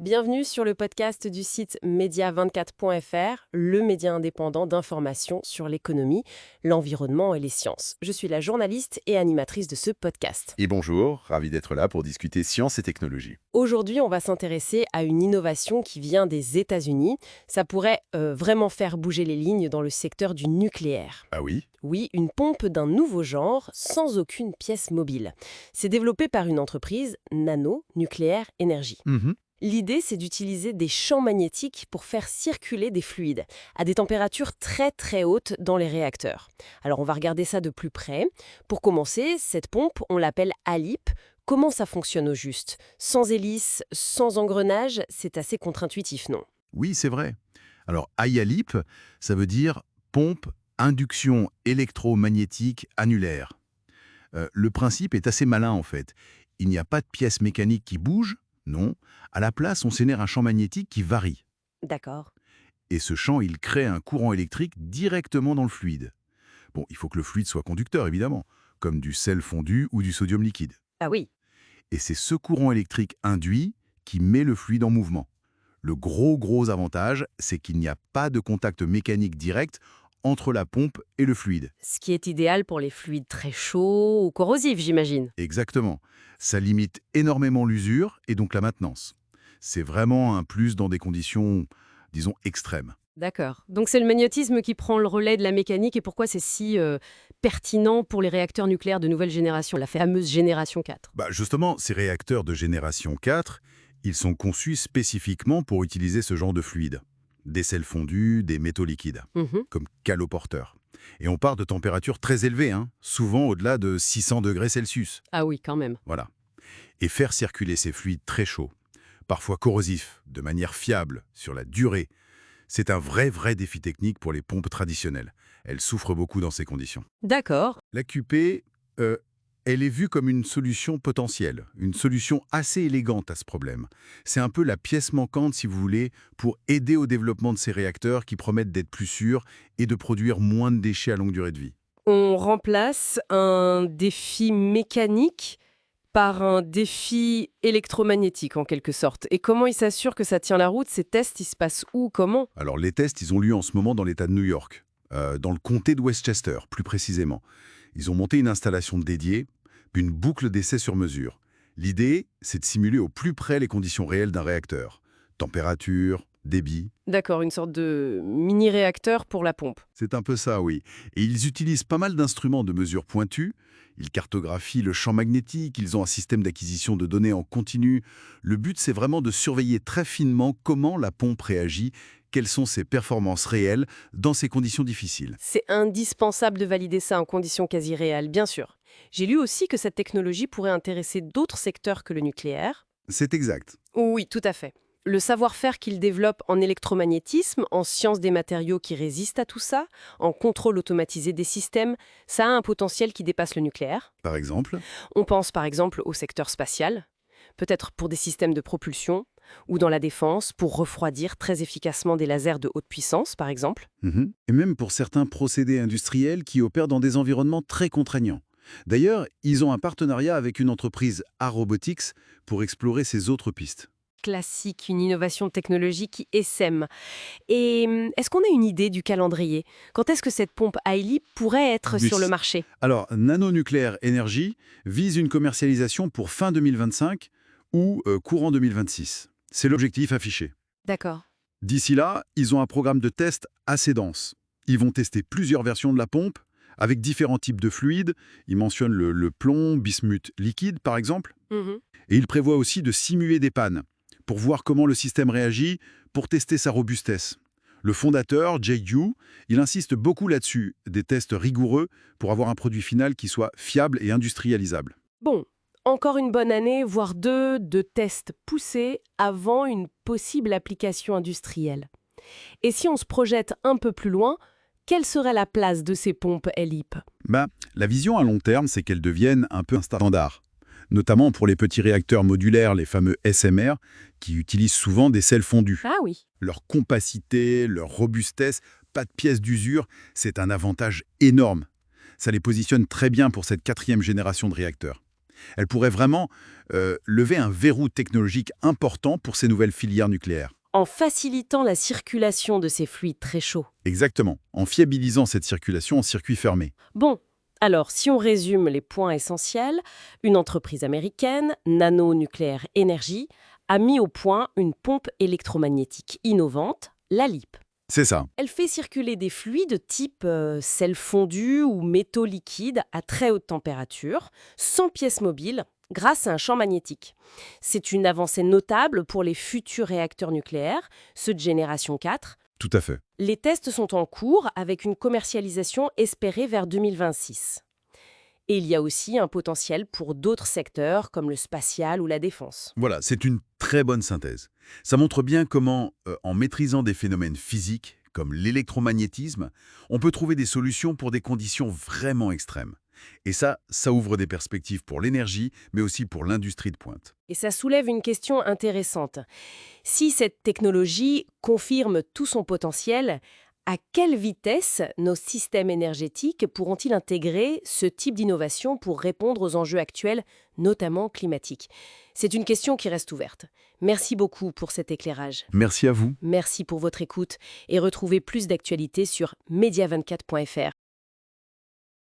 Bienvenue sur le podcast du site media24.fr, le média indépendant d'information sur l'économie, l'environnement et les sciences. Je suis la journaliste et animatrice de ce podcast. Et bonjour, ravi d'être là pour discuter science et technologie. Aujourd'hui, on va s'intéresser à une innovation qui vient des États-Unis. Ça pourrait vraiment faire bouger les lignes dans le secteur du nucléaire. Ah oui? Oui, une pompe d'un nouveau genre, sans aucune pièce mobile. C'est développé par une entreprise, Nano Nucléaire Énergie. L'idée, c'est d'utiliser des champs magnétiques pour faire circuler des fluides à des températures très très hautes dans les réacteurs. Alors on va regarder ça de plus près. Pour commencer, cette pompe, on l'appelle ALIP. Comment ça fonctionne au juste? Sans hélice, sans engrenage, c'est assez contre-intuitif, non? Oui, c'est vrai. Alors, IALIP, ça veut dire pompe induction électromagnétique annulaire. Le principe est assez malin en fait. Il n'y a pas de pièce mécanique qui bouge, non. À la place, on génère un champ magnétique qui varie. D'accord. Et ce champ, il crée un courant électrique directement dans le fluide. Bon, il faut que le fluide soit conducteur, évidemment, comme du sel fondu ou du sodium liquide. Ah oui. Et c'est ce courant électrique induit qui met le fluide en mouvement. Le gros avantage, c'est qu'il n'y a pas de contact mécanique direct entre la pompe et le fluide. Ce qui est idéal pour les fluides très chauds ou corrosifs, j'imagine. Exactement. Ça limite énormément l'usure et donc la maintenance. C'est vraiment un plus dans des conditions, disons, extrêmes. D'accord. Donc c'est le magnétisme qui prend le relais de la mécanique et pourquoi c'est si pertinent pour les réacteurs nucléaires de nouvelle génération, la fameuse génération 4. Justement, ces réacteurs de génération 4, ils sont conçus spécifiquement pour utiliser ce genre de fluide. Des sels fondus, des métaux liquides, Mhm. comme caloporteurs. Et on part de températures très élevées, souvent au-delà de 600 degrés Celsius. Ah oui, quand même. Voilà. Et faire circuler ces fluides très chauds, parfois corrosifs, de manière fiable, sur la durée, c'est un vrai défi technique pour les pompes traditionnelles. Elles souffrent beaucoup dans ces conditions. D'accord. La QP, elle est vue comme une solution potentielle, une solution assez élégante à ce problème. C'est un peu la pièce manquante, si vous voulez, pour aider au développement de ces réacteurs qui promettent d'être plus sûrs et de produire moins de déchets à longue durée de vie. On remplace un défi mécanique par un défi électromagnétique, en quelque sorte. Et comment ils s'assurent que ça tient la route? Ces tests, ils se passent où? Comment? Alors les tests, ils ont lieu en ce moment dans l'État de New York, dans le comté de Westchester, plus précisément. Ils ont monté une installation dédiée, une boucle d'essai sur mesure. L'idée, c'est de simuler au plus près les conditions réelles d'un réacteur. Température, débit. D'accord, une sorte de mini-réacteur pour la pompe. C'est un peu ça, oui. Et ils utilisent pas mal d'instruments de mesure pointus. Ils cartographient le champ magnétique, ils ont un système d'acquisition de données en continu. Le but, c'est vraiment de surveiller très finement comment la pompe réagit, quelles sont ses performances réelles dans ces conditions difficiles. C'est indispensable de valider ça en conditions quasi réelles, bien sûr. J'ai lu aussi que cette technologie pourrait intéresser d'autres secteurs que le nucléaire. C'est exact. Oui, tout à fait. Le savoir-faire qu'il développe en électromagnétisme, en sciences des matériaux qui résistent à tout ça, en contrôle automatisé des systèmes, ça a un potentiel qui dépasse le nucléaire. Par exemple, On pense par exemple au secteur spatial, peut-être pour des systèmes de propulsion, ou dans la défense, pour refroidir très efficacement des lasers de haute puissance, par exemple. Et même pour certains procédés industriels qui opèrent dans des environnements très contraignants. D'ailleurs, ils ont un partenariat avec une entreprise A-Robotics pour explorer ces autres pistes. Classique, une innovation technologique qui essaime. Et est-ce qu'on a une idée du calendrier? Quand est-ce que cette pompe Hailey pourrait être Oui. sur le marché? Alors, Nano Nucléaire Énergie vise une commercialisation pour fin 2025 ou courant 2026. C'est l'objectif affiché. D'accord. D'ici là, ils ont un programme de test assez dense. Ils vont tester plusieurs versions de la pompe avec différents types de fluides. Ils mentionnent le plomb, bismuth liquide par exemple. Mhm. Et ils prévoient aussi de simuler des pannes pour voir comment le système réagit, pour tester sa robustesse. Le fondateur, Jay Yu, il insiste beaucoup là-dessus, des tests rigoureux pour avoir un produit final qui soit fiable et industrialisable. Bon, encore une bonne année, voire deux, de tests poussés avant une possible application industrielle. Et si on se projette un peu plus loin, quelle serait la place de ces pompes LIP? La vision à long terme, c'est qu'elles deviennent un peu un standard, notamment pour les petits réacteurs modulaires, les fameux SMR, qui utilisent souvent des sels fondus. Ah oui. Leur compacité, leur robustesse, pas de pièces d'usure, c'est un avantage énorme. Ça les positionne très bien pour cette 4e génération de réacteurs. Elle pourrait vraiment lever un verrou technologique important pour ces nouvelles filières nucléaires. En facilitant la circulation de ces fluides très chauds. Exactement, en fiabilisant cette circulation en circuit fermé. Bon, alors si on résume les points essentiels, une entreprise américaine, Nano Nuclear Energy, a mis au point une pompe électromagnétique innovante, la LEAP. C'est ça. Elle fait circuler des fluides type sel fondu ou métaux liquides à très haute température, sans pièces mobiles, grâce à un champ magnétique. C'est une avancée notable pour les futurs réacteurs nucléaires, ceux de génération 4. Tout à fait. Les tests sont en cours avec une commercialisation espérée vers 2026. Et il y a aussi un potentiel pour d'autres secteurs comme le spatial ou la défense. Voilà, c'est une très bonne synthèse. Ça montre bien comment, en maîtrisant des phénomènes physiques, comme l'électromagnétisme, on peut trouver des solutions pour des conditions vraiment extrêmes. Et ça ouvre des perspectives pour l'énergie, mais aussi pour l'industrie de pointe. Et ça soulève une question intéressante. Si cette technologie confirme tout son potentiel, à quelle vitesse nos systèmes énergétiques pourront-ils intégrer ce type d'innovation pour répondre aux enjeux actuels, notamment climatiques? C'est une question qui reste ouverte. Merci beaucoup pour cet éclairage. Merci à vous. Merci pour votre écoute et retrouvez plus d'actualités sur media24.fr.